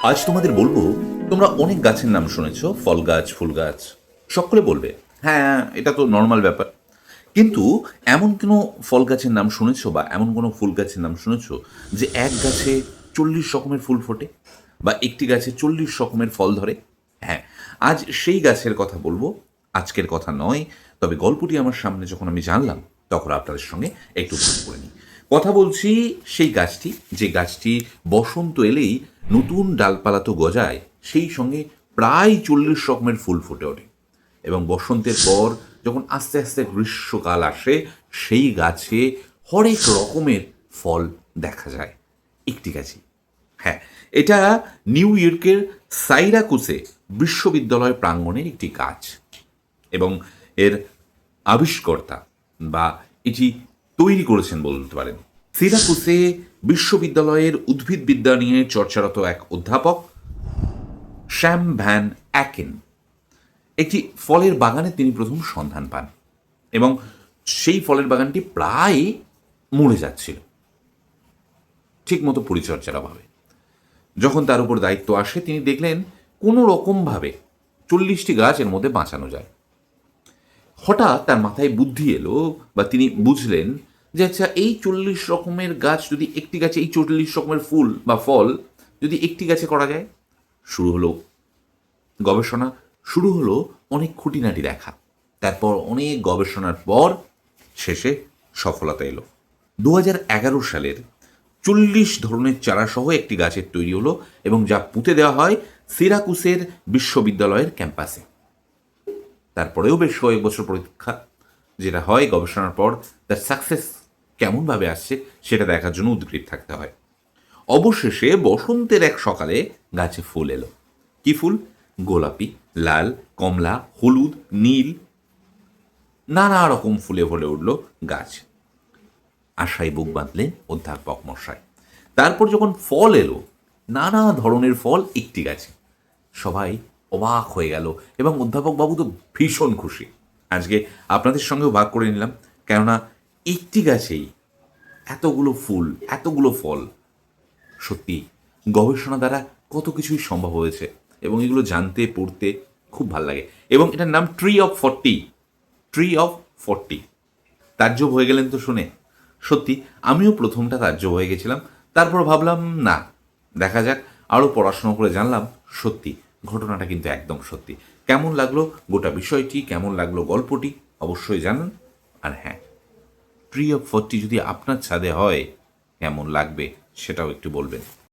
আজ তোমাদের বলবো, তোমরা অনেক গাছের নাম শুনেছ, ফল গাছ, ফুল গাছ। সকলে বলবে হ্যাঁ, এটা তো নর্মাল ব্যাপার। কিন্তু এমন কোনো ফল গাছের নাম শুনেছো বা এমন কোনো ফুল গাছের নাম শুনেছো যে এক গাছে 40 রকমের ফুল ফোটে বা একটি গাছে 40 রকমের ফল ধরে? হ্যাঁ, আজ সেই গাছের কথা বলবো। আজকের কথা নয়, তবে গল্পটি আমার সামনে যখন আমি জানলাম তখন আপনাদের সঙ্গে একটু ভাগ করে নিই। কথা বলছি সেই গাছটি, যে গাছটি বসন্ত এলেই নতুন ডালপালা তো গজায়, সেই সঙ্গে প্রায় 40 রকমের ফুল ফুটে ওঠে। এবং বসন্তের পর যখন আস্তে আস্তে গ্রীষ্মকাল আসে, সেই গাছে হরেক রকমের ফল দেখা যায় একটি গাছে। হ্যাঁ, এটা নিউ ইয়র্কের সাইরাকুসে বিশ্ববিদ্যালয় প্রাঙ্গণের একটি গাছ। এবং এর আবিষ্কর্তা বা এটি তৈরি করেছেন বলতে পারেন সিরাকুসে বিশ্ববিদ্যালয়ের উদ্ভিদবিদ্যা নিয়ে চর্চারত এক অধ্যাপক শ্যাম ভ্যান অ্যাকেন। একটি ফলের বাগানে তিনি প্রথম সন্ধান পান এবং সেই ফলের বাগানটি প্রায় মরে যাচ্ছিল ঠিকমতো পরিচর্যার অভাবে। যখন তার উপর দায়িত্ব আসে, তিনি দেখলেন কোনো রকমভাবে 40টি গাছ এর মধ্যে বাঁচানো যায়। হঠাৎ তার মাথায় বুদ্ধি এলো, বা তিনি বুঝলেন যে আচ্ছা, এই 40 রকমের গাছ যদি একটি গাছে, এই 40 রকমের ফুল বা ফল যদি একটি গাছে করা যায়। শুরু হলো গবেষণা, শুরু হলো অনেক খুঁটিনাটি দেখা। তারপর অনেক গবেষণার পর শেষে সফলতা এলো। 2011 সালের 40 ধরনের চারাসহ একটি গাছের তৈরি হলো এবং যা পুঁতে দেওয়া হয় সিরাকুসের বিশ্ববিদ্যালয়ের ক্যাম্পাসে। তারপরেও বেশ কয়েক বছর পরীক্ষা, যেটা হয় গবেষণার পর তার সাকসেস কেমনভাবে আসছে সেটা দেখার জন্য উদ্গ্রীব থাকতে হয়। অবশেষে বসন্তের এক সকালে গাছে ফুল এলো। কি ফুল? গোলাপি, লাল, কমলা, হলুদ, নীল, নানা রকম ফুলে ভরে উঠল গাছ। আশায় বুক বাঁধলেন অধ্যাপক মশাই। তারপর যখন ফল এলো, নানা ধরনের ফল একটি গাছে, সবাই অবাক হয়ে গেল এবং অধ্যাপক বাবু তো ভীষণ খুশি। আজকে আপনাদের সঙ্গেও ভাগ করে নিলাম, কেননা একটি গাছেই এতগুলো ফুল, এতগুলো ফল, সত্যি গবেষণা দ্বারা কত কিছুই সম্ভব হয়েছে এবং এগুলো জানতে পড়তে খুব ভাল লাগে। এবং এটার নাম ট্রি অফ 40। Tree of 40। তাজ্জব হয়ে গেলেন তো শুনে? সত্যি আমিও প্রথমটা তাজ্জব হয়ে গেছিলাম, তারপর ভাবলাম না, দেখা যাক, আরও পড়াশোনা করে জানলাম সত্যি ঘটনাটা কিন্তু একদম সত্যি। কেমন লাগলো গোটা বিষয়টি, কেমন লাগলো গল্পটি, অবশ্যই জানান। আর হ্যাঁ, ট্রি অফ 40 যদি আপনার ছাদে হয় কেমন লাগবে সেটাও একটু বলবেন।